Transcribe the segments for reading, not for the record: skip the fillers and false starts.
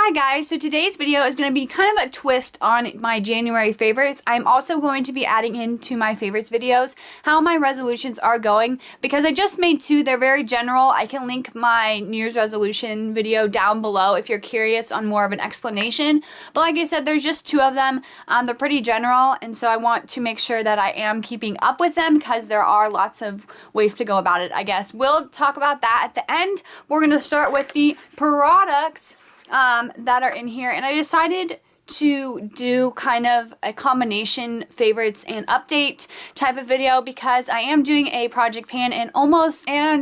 Hi guys, so today's video is going to be kind of a twist on my January favorites. I'm also going to be adding into my favorites videos how my resolutions are going because I just made two. They're very general. I can link my New Year's resolution video down below if you're curious on more of an explanation. But like I said, there's just two of them. They're pretty general, and so I want to make sure that I am keeping up with them because there are lots of ways to go about it, I guess. We'll talk about that at the end. We're going to start with the products that are in here, and I decided to do kind of a combination favorites and update type of video because I am doing a project pan and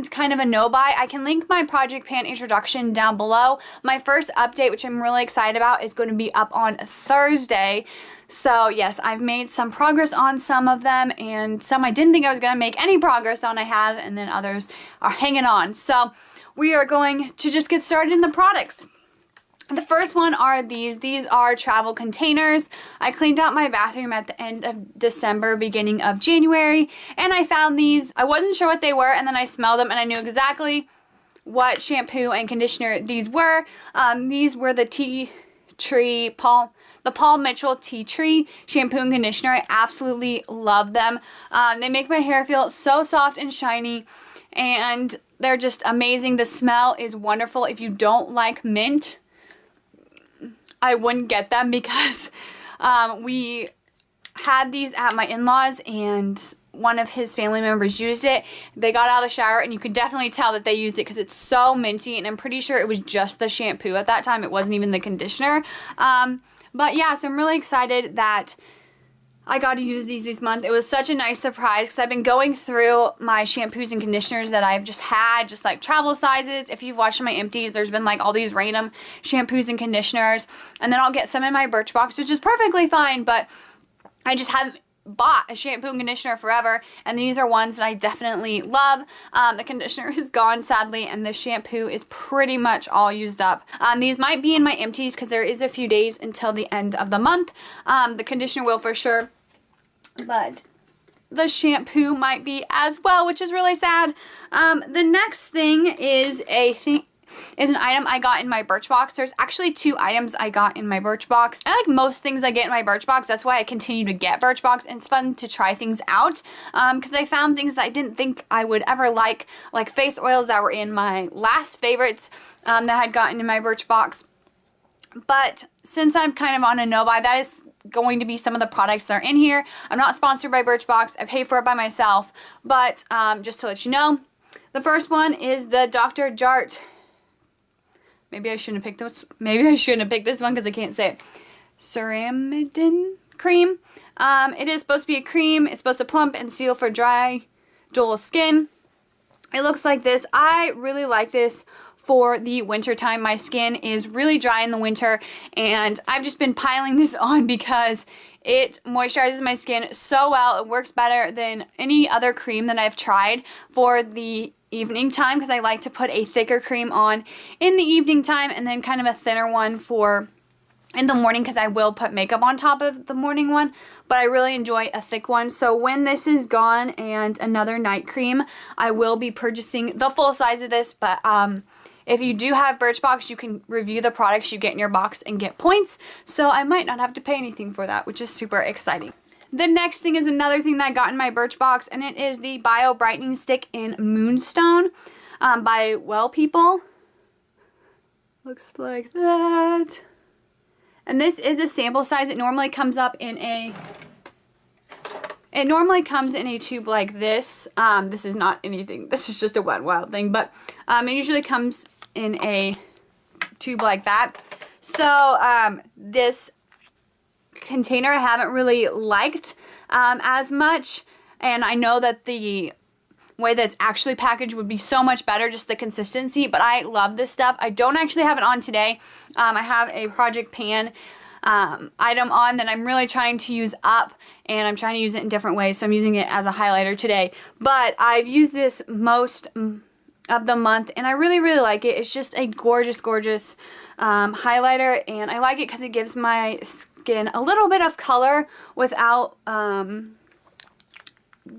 kind of a no buy. I can link my project pan introduction down below. My first update, which I'm really excited about, is going to be up on Thursday. So yes, I've made some progress on some of them, and some I didn't think I was going to make any progress on I have, and then others are hanging on. So we are going to just get started in the products. The first one are these. These are travel containers. I cleaned out my bathroom at the end of December, beginning of January, and I found these. I wasn't sure what they were, and then I smelled them, and I knew exactly what shampoo and conditioner these were. These were the Paul Mitchell Tea Tree shampoo and conditioner. I absolutely love them. They make my hair feel so soft and shiny, and they're just amazing. The smell is wonderful. If you don't like mint, I wouldn't get them because we had these at my in-laws and one of his family members used it. They got out of the shower and you could definitely tell that they used it because it's so minty, and I'm pretty sure it was just the shampoo at that time. It wasn't even the conditioner. But yeah, so I'm really excited that I got to use these this month. It was such a nice surprise because I've been going through my shampoos and conditioners that I've just had, just like travel sizes. If you've watched my empties, there's been like all these random shampoos and conditioners. And then I'll get some in my Birchbox, which is perfectly fine, but I just haven't bought a shampoo and conditioner forever, and these are ones that I definitely love. The conditioner is gone, sadly, and the shampoo is pretty much all used up. These might be in my empties because there is a few days until the end of the month. The conditioner will for sure, but the shampoo might be as well, which is really sad. The next thing is an item I got in my Birchbox. There's actually two items I got in my Birchbox. I like most things I get in my Birchbox. That's why I continue to get Birchbox, and it's fun to try things out because I found things that I didn't think I would ever like face oils that were in my last favorites that I had gotten in my Birchbox. But since I'm kind of on a no-buy, that is going to be some of the products that are in here. I'm not sponsored by Birchbox. I pay for it by myself, but just to let you know, the first one is the Dr. Jart. Maybe I shouldn't have picked this. Maybe I shouldn't have picked this one because I can't say it. Ceramidin cream. It is supposed to be a cream. It's supposed to plump and seal for dry, dull skin. It looks like this. I really like this for the winter time. My skin is really dry in the winter, and I've just been piling this on because it moisturizes my skin so well. It works better than any other cream that I've tried for the evening time because I like to put a thicker cream on in the evening time and then kind of a thinner one for in the morning because I will put makeup on top of the morning one, but I really enjoy a thick one. So when this is gone and another night cream, I will be purchasing the full size of this, but if you do have Birchbox, you can review the products you get in your box and get points, so I might not have to pay anything for that, which is super exciting. The next thing is another thing that I got in my Birchbox, and it is the Bio Brightening Stick in Moonstone by Well People. Looks like that. And this is a sample size. It normally comes in a tube like this. This is not anything. This is just a Wet n Wild thing, but it usually comes in a tube like that. So this container I haven't really liked as much, and I know that the way that it's actually packaged would be so much better, just the consistency, but I love this stuff. I don't actually have it on today. I have a project pan item on that I'm really trying to use up, and I'm trying to use it in different ways, so I'm using it as a highlighter today. But I've used this most of the month, and I really, really like it. It's just a gorgeous, gorgeous highlighter, and I like it because it gives my skin a little bit of color without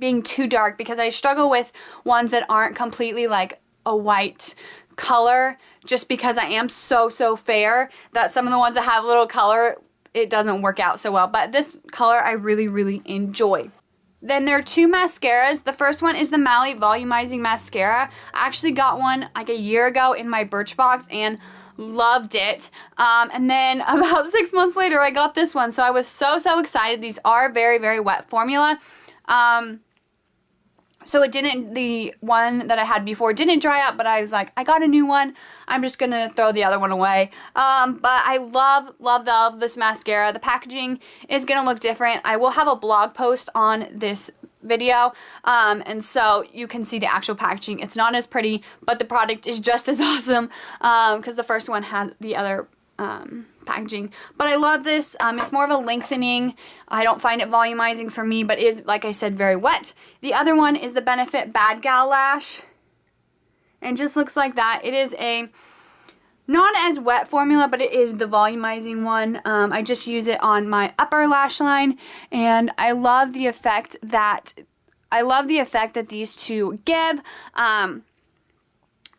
being too dark, because I struggle with ones that aren't completely like a white color, just because I am so fair, that some of the ones that have a little color, it doesn't work out so well. But this color I really enjoy. Then there are 2 mascaras. The first one is the Mally Volumizing Mascara. I actually got one like a year ago in my Birchbox and loved it. And then about 6 months later, I got this one. So I was so excited. These are very wet formula. So it didn't, the one that I had before didn't dry up, but I was like, I got a new one. I'm just going to throw the other one away. But I love this mascara. The packaging is going to look different. I will have a blog post on this video, and so you can see the actual packaging. It's not as pretty, but the product is just as awesome, because the first one had the other packaging. But I love this. It's more of a lengthening. I don't find it volumizing for me, but is, like I said, very wet. The other one is the Benefit Bad Gal Lash, and just looks like that. It is a not as wet formula, but it is the volumizing one. I just use it on my upper lash line, and I love the effect that these two give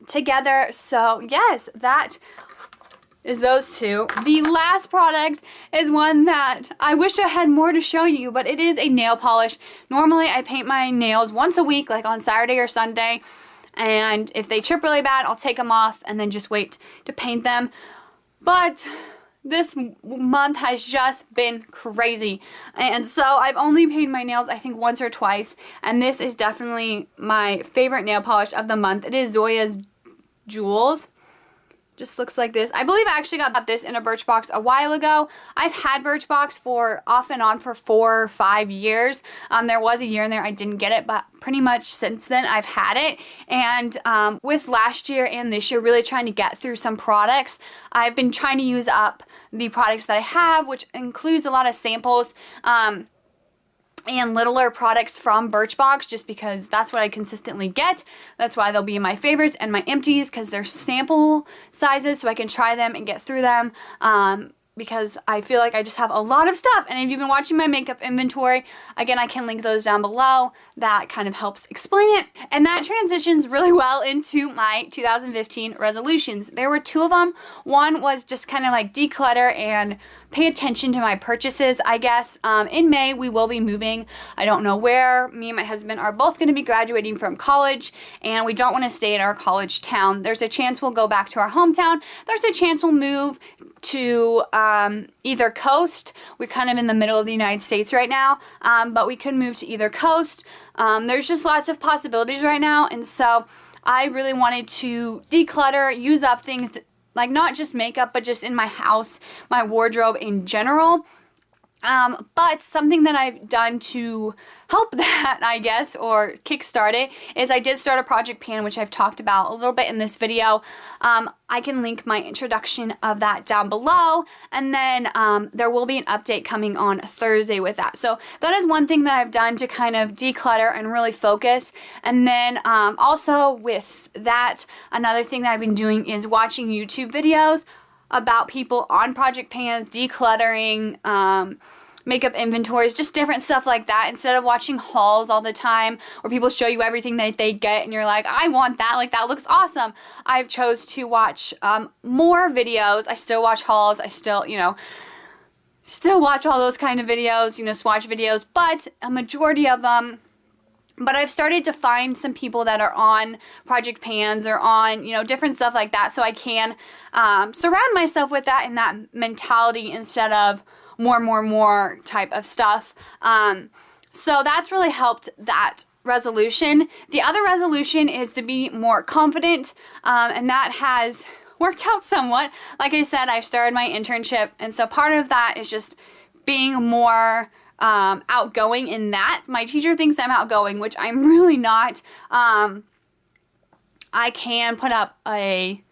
together. So yes, that is those two. The last product is one that I wish I had more to show you, but it is a nail polish. Normally I paint my nails once a week, like on Saturday or Sunday, and if they chip really bad, I'll take them off and then just wait to paint them. But this month has just been crazy, and so I've only painted my nails I think once or twice, and this is definitely my favorite nail polish of the month. It is Zoya's Jewels. Just looks like this. I believe I actually got this in a Birchbox a while ago. I've had Birchbox for off and on for 4 or 5 years. There was a year in there I didn't get it, but pretty much since then I've had it. And with last year and this year really trying to get through some products, I've been trying to use up the products that I have, which includes a lot of samples. And littler products from Birchbox, just because that's what I consistently get. That's why they'll be in my favorites and my empties, because they're sample sizes, so I can try them and get through them. Because I feel like I just have a lot of stuff. And if you've been watching my makeup inventory, again, I can link those down below. That kind of helps explain it. And that transitions really well into my 2015 resolutions. There were 2 of them. One was just kind of like declutter and pay attention to my purchases, I guess. In May, we will be moving. I don't know where. Me and my husband are both going to be graduating from college, and we don't want to stay in our college town. There's a chance we'll go back to our hometown. There's a chance we'll move to either coast. We're kind of in the middle of the United States right now, but we could move to either coast. There's just lots of possibilities right now, and so I really wanted to declutter, use up things, like not just makeup, but just in my house, my wardrobe in general. But something that I've done to help that, I guess, or kickstart it, is I did start a project pan, which I've talked about a little bit in this video. I can link my introduction of that down below, and then there will be an update coming on Thursday with that. So that is one thing that I've done to kind of declutter and really focus. And then also with that, another thing that I've been doing is watching YouTube videos about people on project pans, decluttering, makeup inventories, just different stuff like that, instead of watching hauls all the time where people show you everything that they get and you're like, I want that, like that looks awesome. I've chose to watch more videos. I still watch hauls. I still, still watch all those kind of videos, swatch videos, but a majority of them. But I've started to find some people that are on project pans or on, different stuff like that, so I can surround myself with that and that mentality instead of more type of stuff. So that's really helped that resolution. The other resolution is to be more confident, and that has worked out somewhat. Like I said, I've started my internship, and so part of that is just being more outgoing in that. My teacher thinks I'm outgoing, which I'm really not. I can put up it's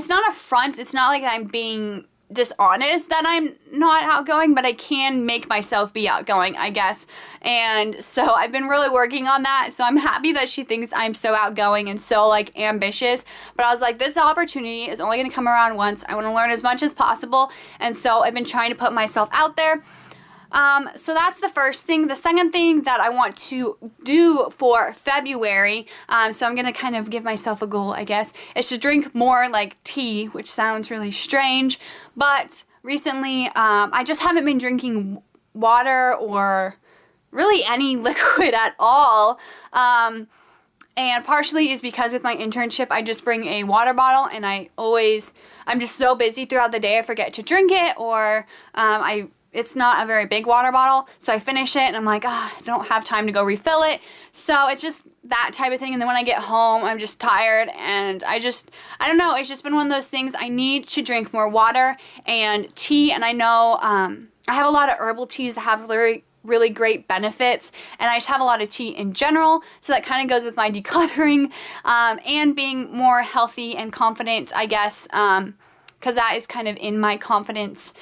not a front. It's not like I'm being dishonest that I'm not outgoing, but I can make myself be outgoing, I guess. And so I've been really working on that. So I'm happy that she thinks I'm so outgoing and so ambitious. But I was like, this opportunity is only going to come around once. I want to learn as much as possible. And so I've been trying to put myself out there. So that's the first thing. The second thing that I want to do for February, so I'm gonna kind of give myself a goal, I guess, is to drink more like tea, which sounds really strange, but recently I just haven't been drinking water or really any liquid at all. And partially is because with my internship, I just bring a water bottle, and I'm just so busy throughout the day, I forget to drink it, or it's not a very big water bottle, so I finish it and I'm like, I don't have time to go refill it. So it's just that type of thing. And then when I get home, I'm just tired, and I don't know, it's just been one of those things. I need to drink more water and tea, and I know I have a lot of herbal teas that have really great benefits, and I just have a lot of tea in general, so that kind of goes with my decluttering and being more healthy and confident, I guess, because that is kind of in my confidence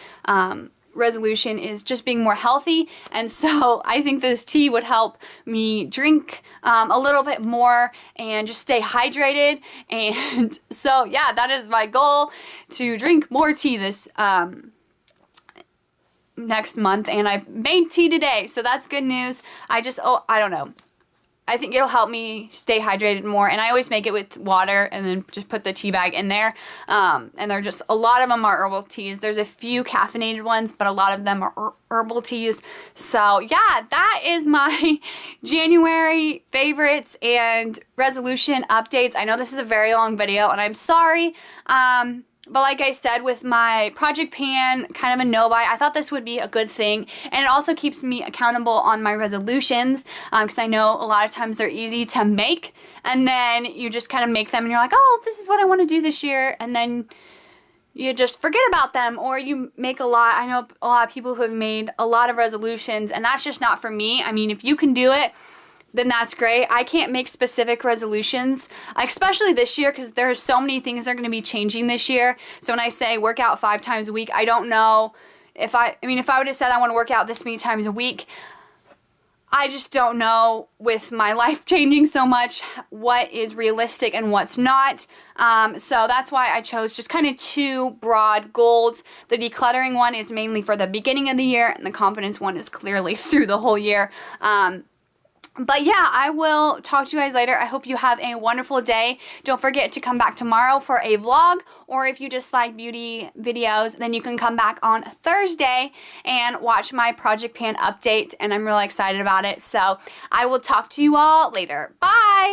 resolution, is just being more healthy. And so I think this tea would help me drink a little bit more and just stay hydrated. And so yeah, that is my goal, to drink more tea this next month, and I've made tea today, so that's good news. I don't know, I think it'll help me stay hydrated more, and I always make it with water and then just put the tea bag in there, and they're just, a lot of them are herbal teas. There's a few caffeinated ones, but a lot of them are herbal teas. So yeah, that is my January favorites and resolution updates. I know this is a very long video, and I'm sorry, but like I said, with my Project Pan, kind of a no-buy, I thought this would be a good thing. And it also keeps me accountable on my resolutions, because I know a lot of times they're easy to make, and then you just kind of make them and you're like, oh, this is what I want to do this year, and then you just forget about them, or you make a lot. I know a lot of people who have made a lot of resolutions, and that's just not for me. I mean, if you can do it, then that's great. I can't make specific resolutions, especially this year, because there are so many things that are going to be changing this year. So when I say work out 5 times a week, I don't know if I would have said I want to work out this many times a week, I just don't know, with my life changing so much, what is realistic and what's not. So that's why I chose just kind of 2 broad goals. The decluttering one is mainly for the beginning of the year, and the confidence one is clearly through the whole year. But yeah, I will talk to you guys later. I hope you have a wonderful day. Don't forget to come back tomorrow for a vlog, or if you just like beauty videos, then you can come back on Thursday and watch my Project Pan update, and I'm really excited about it. So I will talk to you all later. Bye!